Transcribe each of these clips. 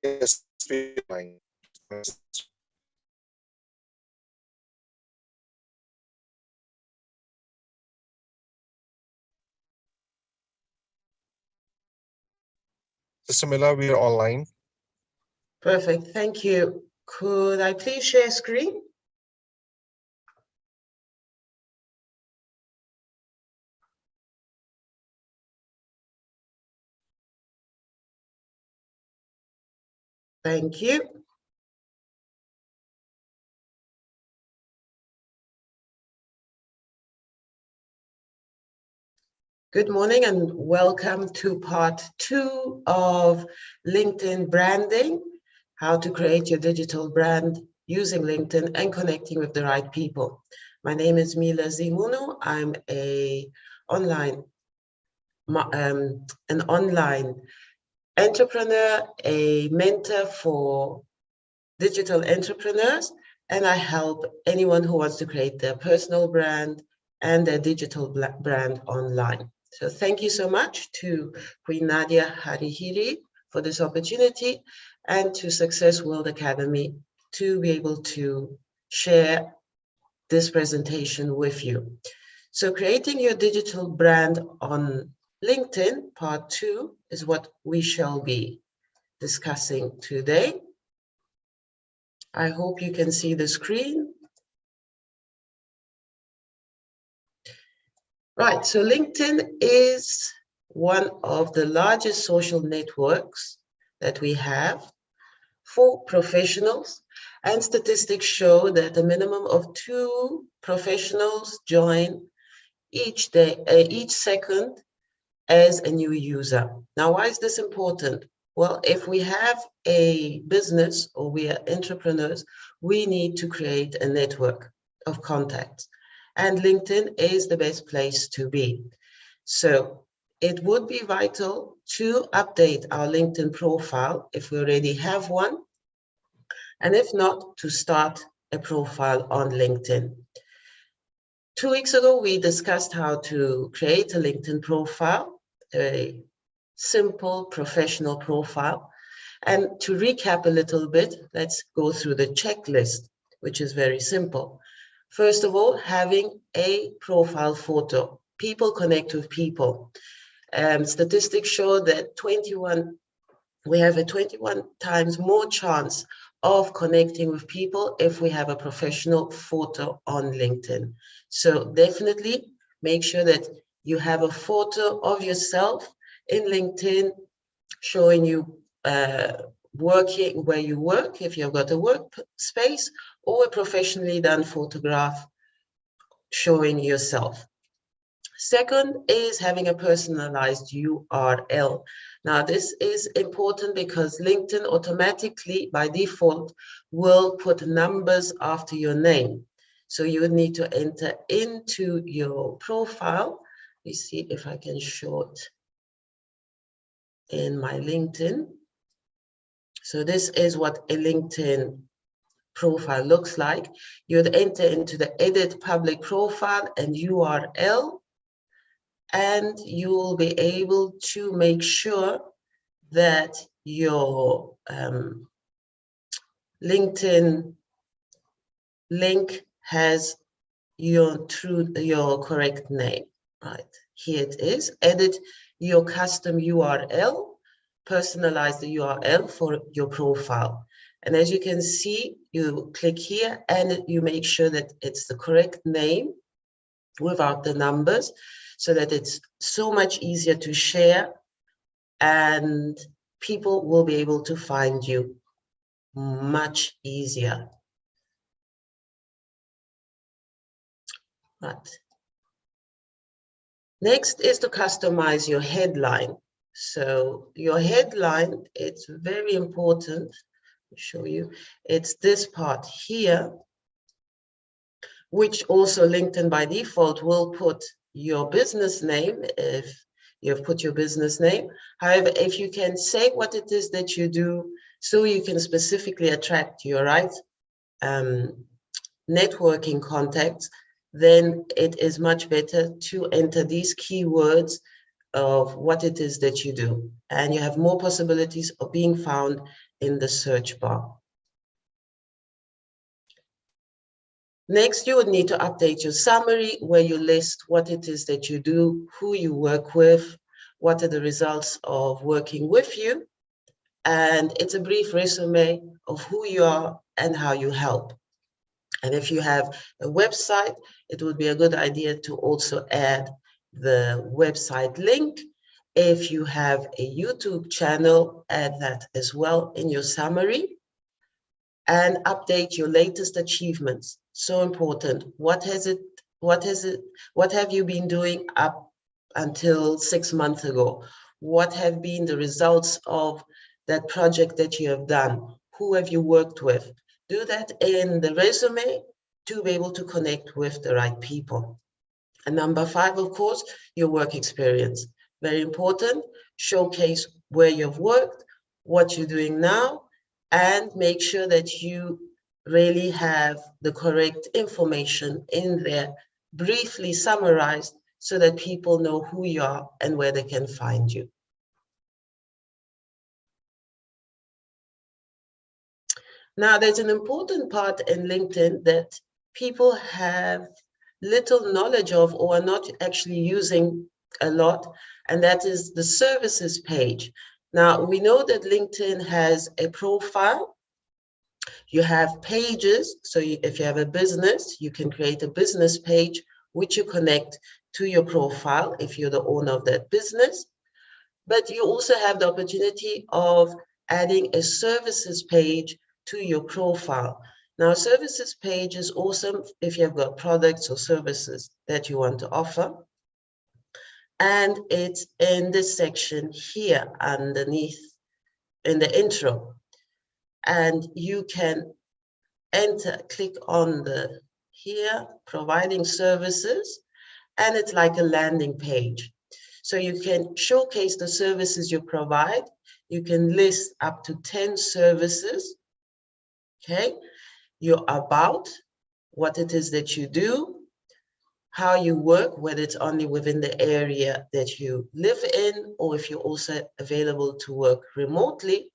Yes, we are online. Sister Mila, we are online. Perfect, thank you. Could I please share screen? Thank you. Good morning and welcome to part 2 of LinkedIn branding, how to create your digital brand using LinkedIn and connecting with the right people. My name is Mila Zimunhu. I'm an online entrepreneur, a mentor for digital entrepreneurs, and I help anyone who wants to create their personal brand and their digital brand online. So thank you so much to Queen Nadia Harihiri for this opportunity and to Success World Academy to be able to share this presentation with you. So creating your digital brand on LinkedIn, part 2, is what we shall be discussing today. I hope you can see the screen. Right, so LinkedIn is one of the largest social networks that we have for professionals, and statistics show that a minimum of 2 professionals join each second as a new user. Now, why is this important? Well, if we have a business or we are entrepreneurs, we need to create a network of contacts. And LinkedIn is the best place to be. So it would be vital to update our LinkedIn profile if we already have one. And if not, to start a profile on LinkedIn. 2 weeks ago, we discussed how to create a LinkedIn profile, a simple professional profile. And to recap a little bit, let's go through the checklist, which is very simple. First of all, having a profile photo. People connect with people. Statistics show that we have a 21 times more chance of connecting with people if we have a professional photo on LinkedIn. So definitely make sure that you have a photo of yourself in LinkedIn showing you working where you work, if you've got a workspace, or a professionally done photograph showing yourself. Second is having a personalized URL. Now, this is important because LinkedIn automatically, by default, will put numbers after your name. So you would need to enter into your profile. Let me see if I can show it in my LinkedIn. So this is what a LinkedIn profile looks like. You'd enter into the edit public profile and URL, and you will be able to make sure that your LinkedIn link has your correct name. Right, here it is. Edit your custom URL, personalize the URL for your profile. And as you can see, you click here and you make sure that it's the correct name without the numbers, so that it's so much easier to share and people will be able to find you much easier. Right. Next is to customize your headline. So your headline, it's very important. I'll show you. It's this part here, which also LinkedIn by default will put your business name if you've put your business name. However, if you can say what it is that you do, so you can specifically attract your right networking contacts, then it is much better to enter these keywords of what it is that you do, and you have more possibilities of being found in the search bar. Next, you would need to update your summary where you list what it is that you do, who you work with, what are the results of working with you, and it's a brief resume of who you are and how you help. And if you have a website, it would be a good idea to also add the website link. If you have a YouTube channel, add that as well in your summary. And update your latest achievements. So important. What have you been doing up until 6 months ago? What have been the results of that project that you have done? Who have you worked with? Do that in the resume to be able to connect with the right people. And number 5, of course, your work experience. Very important. Showcase where you've worked, what you're doing now, and make sure that you really have the correct information in there, briefly summarized, so that people know who you are and where they can find you. Now, there's an important part in LinkedIn that people have little knowledge of or are not actually using a lot, and that is the services page. Now, we know that LinkedIn has a profile. You have pages, so if you have a business, you can create a business page which you connect to your profile if you're the owner of that business. But you also have the opportunity of adding a services page to your profile. Now, a services page is awesome if you've got products or services that you want to offer. And it's in this section here underneath in the intro. And you can click on the here, providing services, and it's like a landing page. So you can showcase the services you provide. You can list up to 10 services, okay? You're about, what it is that you do, how you work, whether it's only within the area that you live in, or if you're also available to work remotely,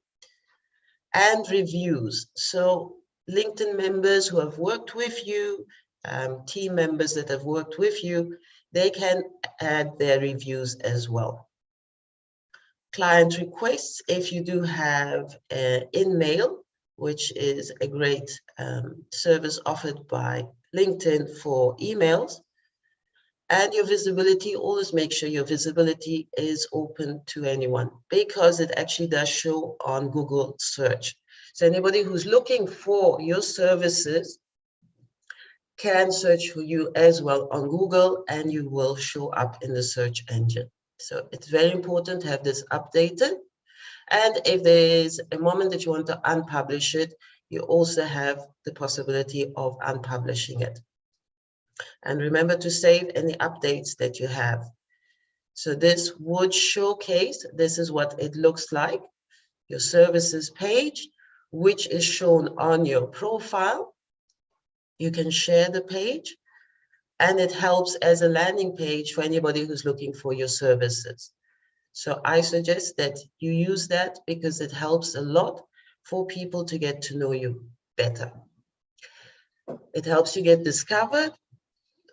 and reviews. So LinkedIn members who have worked with you, team members that have worked with you, they can add their reviews as well. Client requests, if you do have InMail, which is a great service offered by LinkedIn for emails, and your visibility, always make sure your visibility is open to anyone, because it actually does show on Google search. So anybody who's looking for your services can search for you as well on Google, and you will show up in the search engine. So it's very important to have this updated. And if there is a moment that you want to unpublish it, you also have the possibility of unpublishing it. And remember to save any updates that you have. So this would showcase, this is what it looks like, your services page, which is shown on your profile. You can share the page, and it helps as a landing page for anybody who's looking for your services. So I suggest that you use that because it helps a lot for people to get to know you better. It helps you get discovered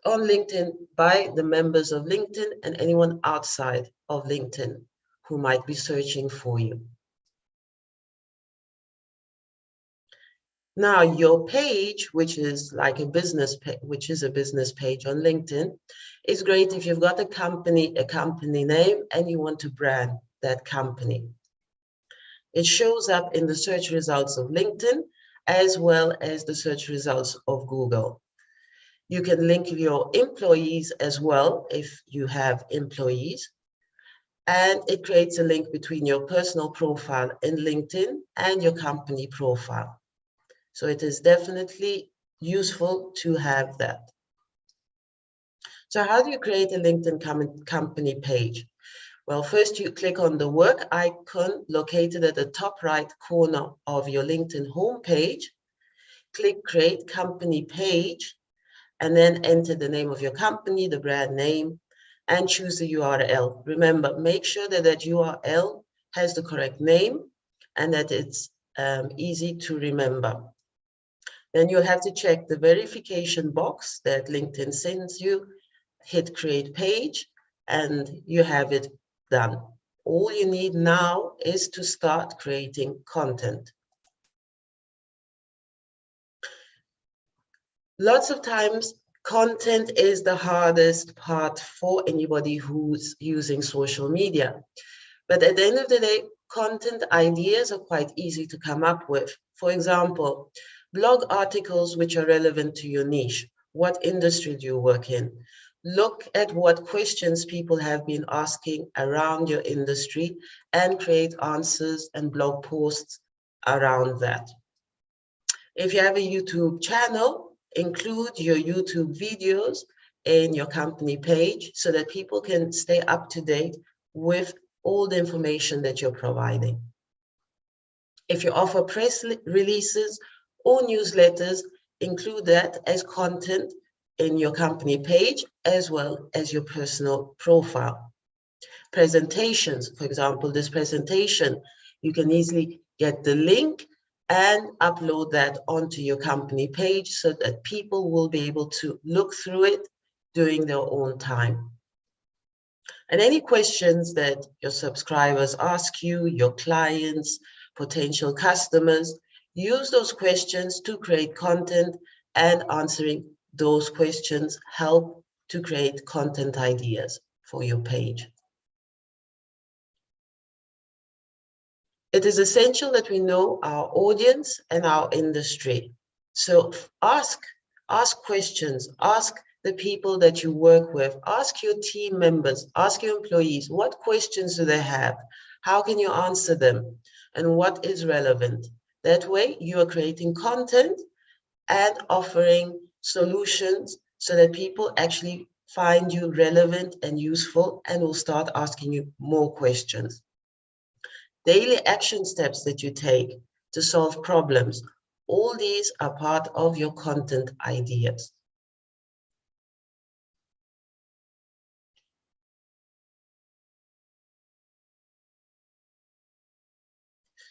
on LinkedIn by the members of LinkedIn and anyone outside of LinkedIn who might be searching for you. Now, your page, which is like a business page on LinkedIn, is great if you've got a company name, and you want to brand that company. It shows up in the search results of LinkedIn as well as the search results of Google. You can link your employees as well if you have employees. And it creates a link between your personal profile in LinkedIn and your company profile. So it is definitely useful to have that. So how do you create a LinkedIn company page? Well, first you click on the work icon located at the top right corner of your LinkedIn homepage. Click Create Company Page, and then enter the name of your company, the brand name, and choose the URL. Remember, make sure that that URL has the correct name and that it's easy to remember. Then you have to check the verification box that LinkedIn sends you, hit create page, and you have it done. All you need now is to start creating content. Lots of times, content is the hardest part for anybody who's using social media. But at the end of the day, content ideas are quite easy to come up with. For example, blog articles which are relevant to your niche. What industry do you work in? Look at what questions people have been asking around your industry and create answers and blog posts around that. If you have a YouTube channel, include your YouTube videos in your company page so that people can stay up to date with all the information that you're providing. If you offer press releases or newsletters, include that as content in your company page as well as your personal profile. Presentations, for example, this presentation, you can easily get the link and upload that onto your company page so that people will be able to look through it during their own time. And any questions that your subscribers ask you, your clients, potential customers, use those questions to create content, and answering those questions help to create content ideas for your page. It is essential that we know our audience and our industry. So ask questions, ask the people that you work with, ask your team members, ask your employees, what questions do they have? How can you answer them? And what is relevant? That way you are creating content and offering solutions so that people actually find you relevant and useful and will start asking you more questions. Daily action steps that you take to solve problems, all these are part of your content ideas.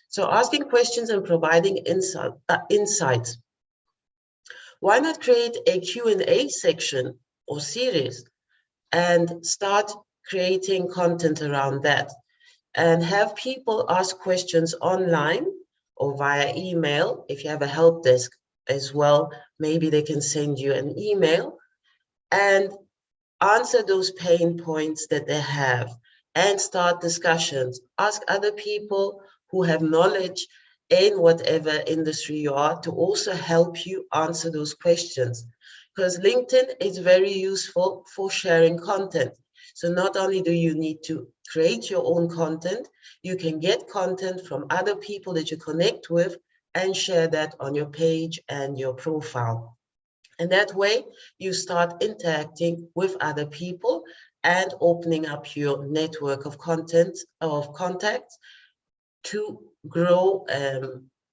So asking questions and providing insights. Why not create a Q&A section or series and start creating content around that and have people ask questions online or via email. If you have a help desk as well, maybe they can send you an email and answer those pain points that they have and start discussions. Ask other people who have knowledge in whatever industry you are to also help you answer those questions. Because LinkedIn is very useful for sharing content. So not only do you need to create your own content, you can get content from other people that you connect with and share that on your page and your profile. And that way you start interacting with other people and opening up your network of contacts to grow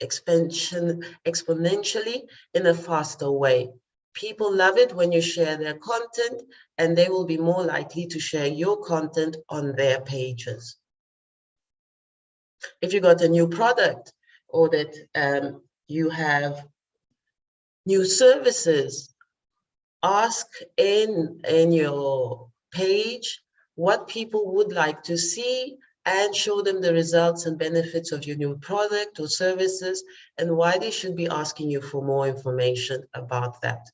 exponentially in a faster way. People love it when you share their content, and they will be more likely to share your content on their pages. If you got a new product or that you have new services, ask in your page what people would like to see and show them the results and benefits of your new product or services and why they should be asking you for more information about that.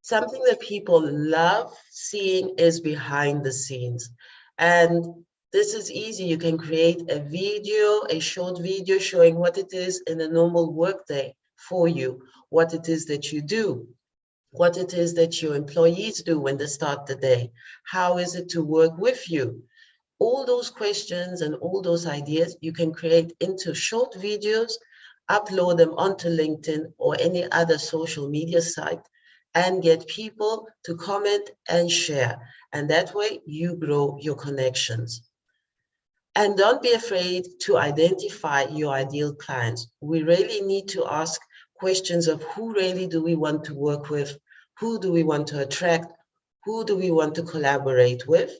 Something that people love seeing is behind the scenes. And this is easy. You can create a video, a short video showing what it is in a normal workday for you, what it is that you do, what it is that your employees do when they start the day. How is it to work with you? All those questions and all those ideas you can create into short videos, upload them onto LinkedIn or any other social media site, and get people to comment and share. And that way you grow your connections. And don't be afraid to identify your ideal clients. We really need to ask questions of who really do we want to work with, who do we want to attract, who do we want to collaborate with.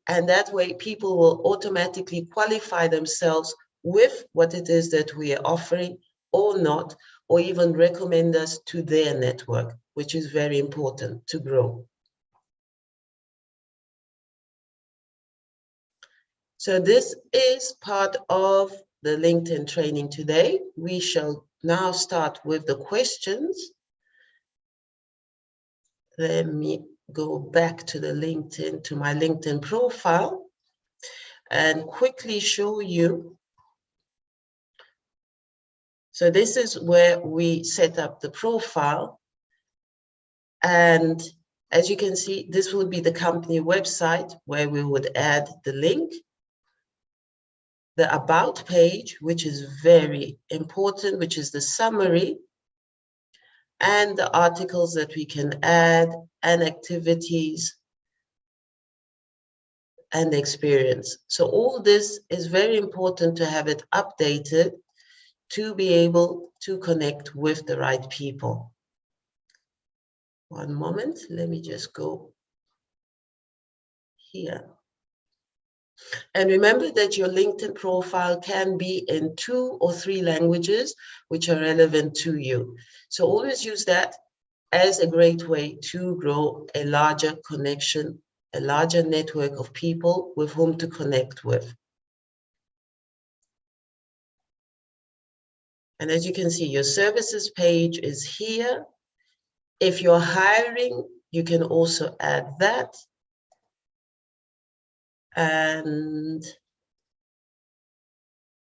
And that way people will automatically qualify themselves with what it is that we are offering or not, or even recommend us to their network, which is very important to grow. So this is part of the LinkedIn training today. We shall now start with the questions. Let me go back to the LinkedIn, to my LinkedIn profile, and quickly show you. So this is where we set up the profile. And as you can see, this would be the company website where we would add the link. The About page, which is very important, which is the summary, and the articles that we can add, and activities, and experience. So all this is very important to have it updated to be able to connect with the right people. One moment, let me just go here. And remember that your LinkedIn profile can be in 2 or 3 languages which are relevant to you. So always use that as a great way to grow a larger connection, a larger network of people with whom to connect with. And as you can see, your services page is here. If you're hiring, you can also add that. And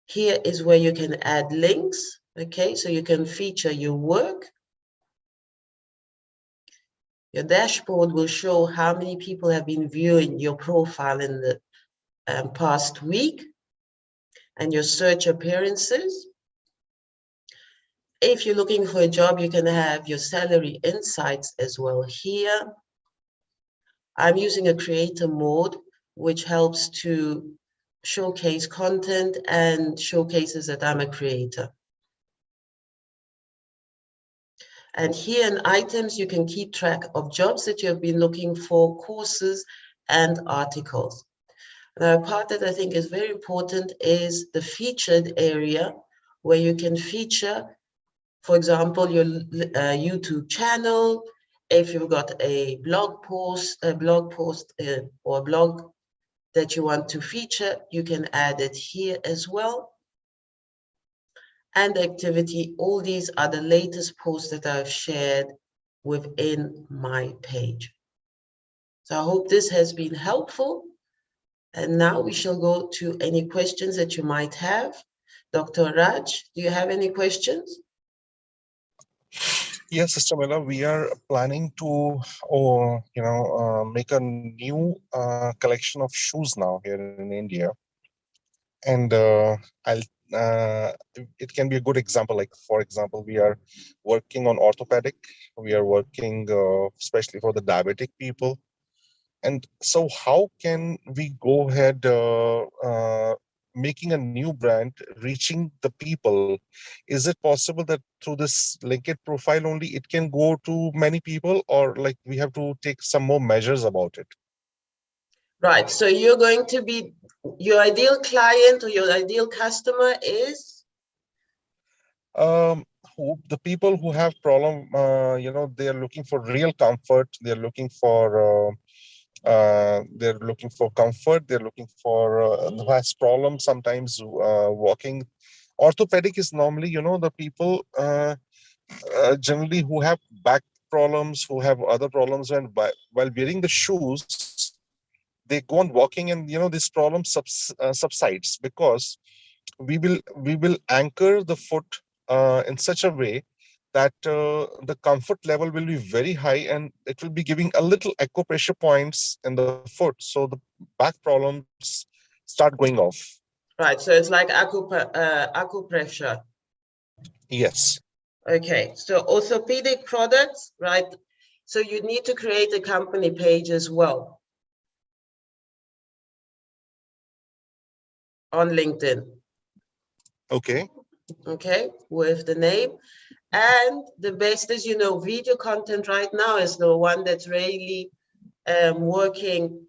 here is where you can add links. Okay, so you can feature your work. Your dashboard will show how many people have been viewing your profile in the past week, and your search appearances. If you're looking for a job, you can have your salary insights as well here. I'm using a creator mode, which helps to showcase content and showcases that I'm a creator. And here in items, you can keep track of jobs that you have been looking for, courses, and articles. Now, a part that I think is very important is the featured area, where you can feature, for example, your YouTube channel. If you've got a blog post or a blog that you want to feature, you can add it here as well. And activity, all these are the latest posts that I've shared within my page. So I hope this has been helpful. And now we shall go to any questions that you might have. Dr. Raj, do you have any questions? Yes, Sister Mila, we are planning to, make a new collection of shoes now here in India. And it can be a good example. Like, for example, we are working on orthopedic. We are working especially for the diabetic people. And so how can we go ahead making a new brand, reaching the people? Is it possible that through this LinkedIn profile only it can go to many people, or like we have to take some more measures about it? Right, so you're going to be, your ideal client or your ideal customer is? The people who have problem, they are looking for real comfort. They're looking for comfort. They're looking for who has problems sometimes walking. Orthopedic is normally, the people generally who have back problems, who have other problems, and while wearing the shoes, they go on walking, and this problem subsides, because we will anchor the foot in such a way that the comfort level will be very high, and it will be giving a little acupressure points in the foot, so the back problems start going off. Right, so it's like acupressure. Yes. Okay, so orthopedic products, right? So you need to create a company page as well on LinkedIn. Okay. okay, with the name. And the best, as you know, video content right now is the one that's really working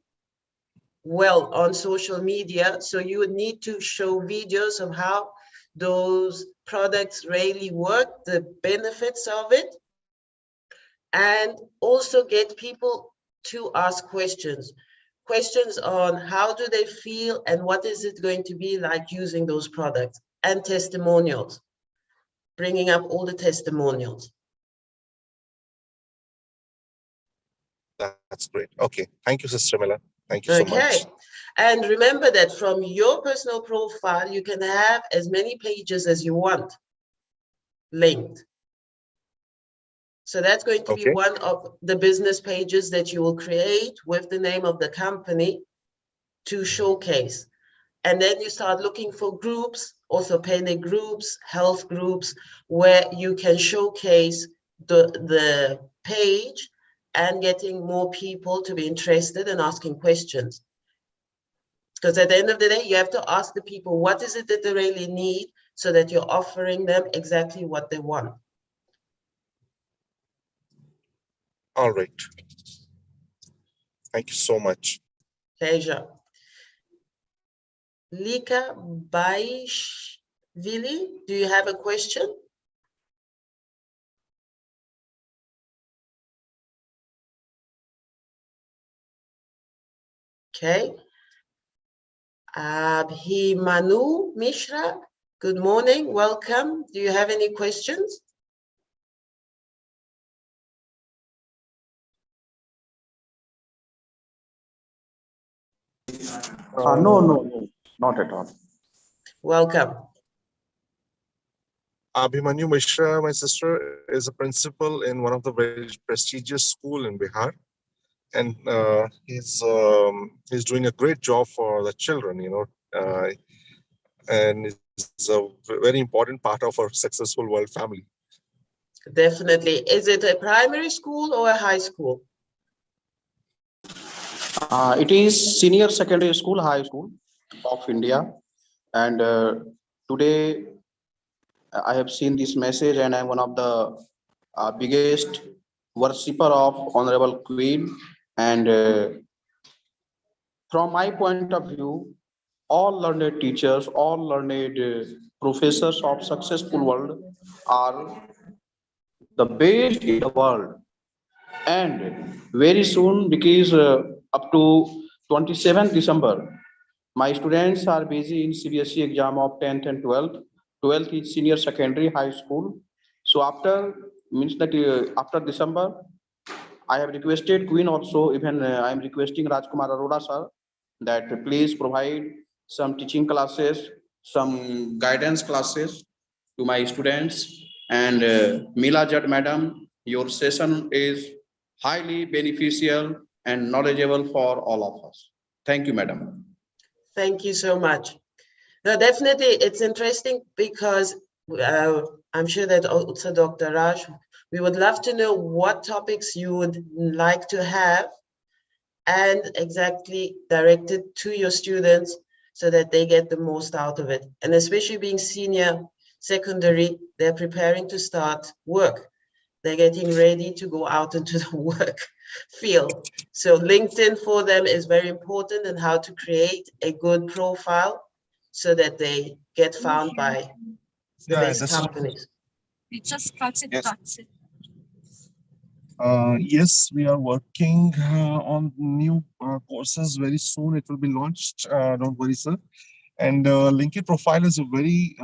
well on social media. So you would need to show videos of how those products really work, the benefits of it, and also get people to ask questions on how do they feel and what is it going to be like using those products, and testimonials, bringing up all the testimonials. That's great. Okay. Thank you, Sister Mila. Thank you so Okay. much. And remember that from your personal profile, you can have as many pages as you want linked. So that's going to be Okay. one of the business pages that you will create with the name of the company to showcase. And then you start looking for groups, orthopedic groups, health groups, where you can showcase the page and getting more people to be interested in asking questions. Because at the end of the day, you have to ask the people, what is it that they really need, so that you're offering them exactly what they want. All right. Thank you so much. Pleasure. Lika Baishvili, do you have a question? Okay. Abhimanu Mishra, good morning, welcome. Do you have any questions? No, not at all. Welcome. Abhimanyu Mishra, my sister, is a principal in one of the very prestigious school in Bihar, and he's doing a great job for the children, and is a very important part of our successful world family. Definitely. Is it a primary school or a high school? It is senior secondary school, high school of India. And today I have seen this message, and I'm one of the biggest worshipper of Honorable Queen. And from my point of view, all learned teachers, all learned professors of successful world are the best in the world. And very soon, because up to 27th December, my students are busy in CBSE exam of 10th and 12th. 12th is senior secondary high school. So after means that after December, I have requested Queen also, even I am requesting Rajkumar Arora sir that please provide some teaching classes, some guidance classes to my students. And Mila Jad madam, your session is highly beneficial and knowledgeable for all of us. Thank you, madam. Thank you so much. No, definitely, it's interesting because I'm sure that also Dr. Raj, we would love to know what topics you would like to have and exactly directed to your students so that they get the most out of it. And especially being senior secondary, they're preparing to start work. They're getting ready to go out into the work field. So LinkedIn for them is very important, and how to create a good profile so that they get found by the Yeah, best this is companies. It just cuts it, yes. cuts it. Yes, we are working on new courses very soon. It will be launched. Don't worry, sir. And LinkedIn profile is a very,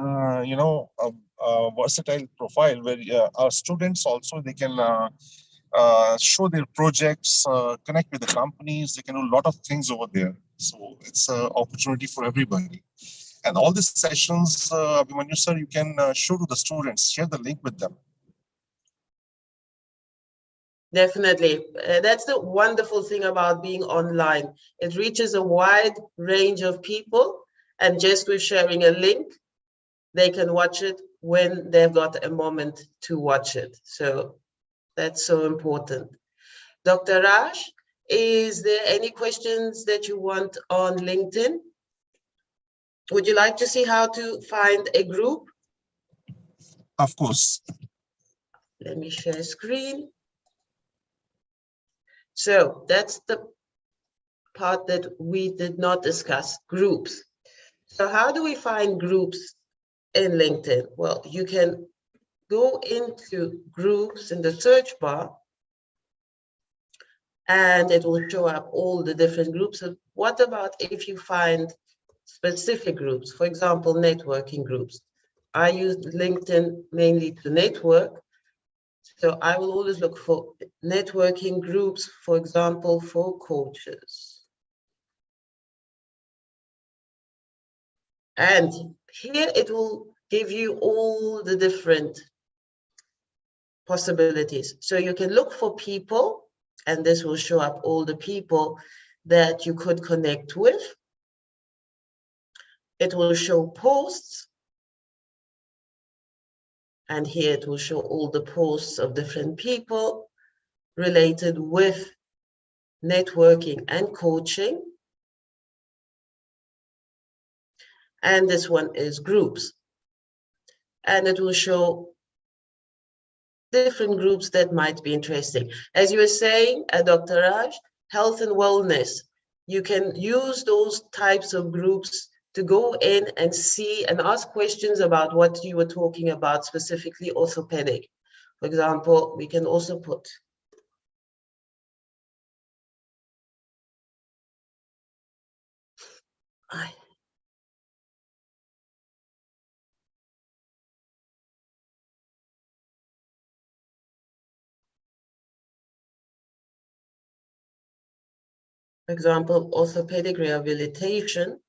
versatile profile where our students also, they can show their projects, connect with the companies. They can do a lot of things over there. So it's an opportunity for everybody. And all these sessions, Abhimanyu sir, you can show to the students, share the link with them. Definitely. That's the wonderful thing about being online. It reaches a wide range of people, and just with sharing a link, they can watch it when they've got a moment to watch it. So that's so important. Dr. Raj, is there any questions that you want on LinkedIn? Would you like to see how to find a group? Of course. Let me share screen. So that's the part that we did not discuss, groups. So how do we find groups in LinkedIn? Well, you can go into groups in the search bar and it will show up all the different groups. So what about if you find specific groups, for example, networking groups? I use LinkedIn mainly to network. So I will always look for networking groups, for example, for coaches. And here it will give you all the different possibilities. So you can look for people, and this will show up all the people that you could connect with. It will show posts. And here it will show all the posts of different people related with networking and coaching. And this one is groups. And it will show different groups that might be interesting. As you were saying, Dr. Raj, health and wellness, you can use those types of groups to go in and see and ask questions about what you were talking about, specifically orthopedic. For example, we can also put for example, orthopedic rehabilitation.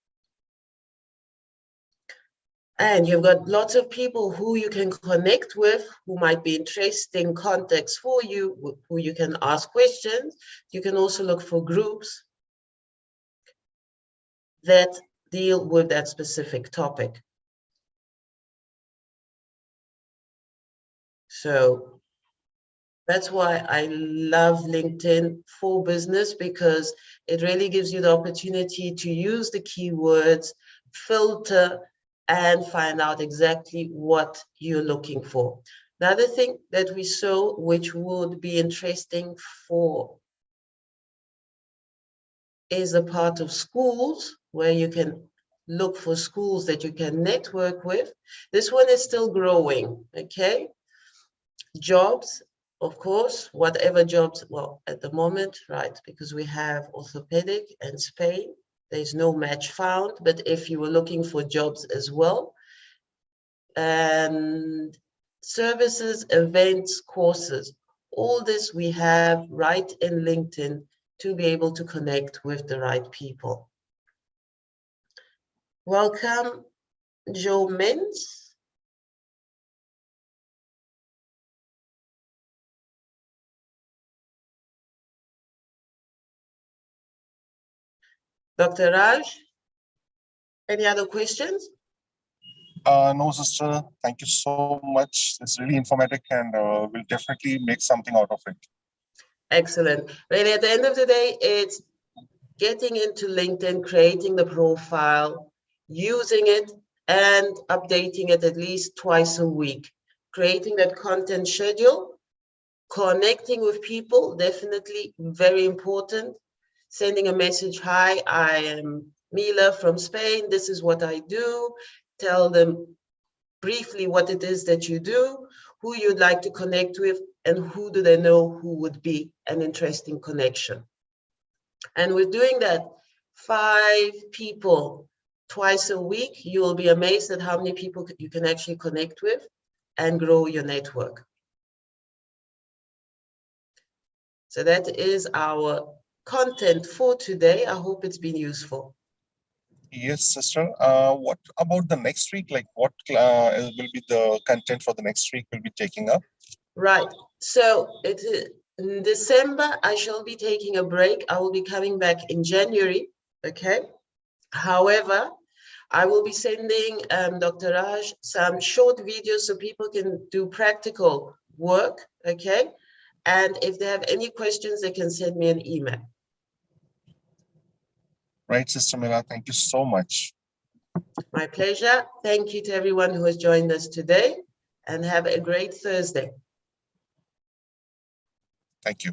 And you've got lots of people who you can connect with, who might be interesting contacts for you, who you can ask questions. You can also look for groups that deal with that specific topic. So that's why I love LinkedIn for business, because it really gives you the opportunity to use the keywords, filter, and find out exactly what you're looking for. The other thing that we saw, which would be interesting for, is a part of schools, where you can look for schools that you can network with. This one is still growing, okay? Jobs, of course, whatever jobs, well, at the moment, right, because we have orthopedic and Spain, there's no match found, but if you were looking for jobs as well, and services, events, courses, all this we have right in LinkedIn to be able to connect with the right people. Welcome, Joe Mintz. Dr. Raj, any other questions? No, sister. Thank you so much. It's really informative, and we'll definitely make something out of it. Excellent. Really, at the end of the day, it's getting into LinkedIn, creating the profile, using it, and updating it at least twice a week. Creating that content schedule, connecting with people, definitely very important. Sending a message, hi, I am Mila from Spain. This is what I do. Tell them briefly what it is that you do, who you'd like to connect with, and who do they know who would be an interesting connection. And with doing that, 5 people twice a week, you will be amazed at how many people you can actually connect with and grow your network. So that is our content for today. I hope it's been useful. Yes, sister. What about the next week? Like, what will be the content for the next week we'll be taking up? Right. So in December, I shall be taking a break. I will be coming back in January. Okay. However, I will be sending Dr. Raj some short videos so people can do practical work. Okay. And if they have any questions, they can send me an email. Right, Sister Mila. Thank you so much. My pleasure. Thank you to everyone who has joined us today. and have a great Thursday. Thank you.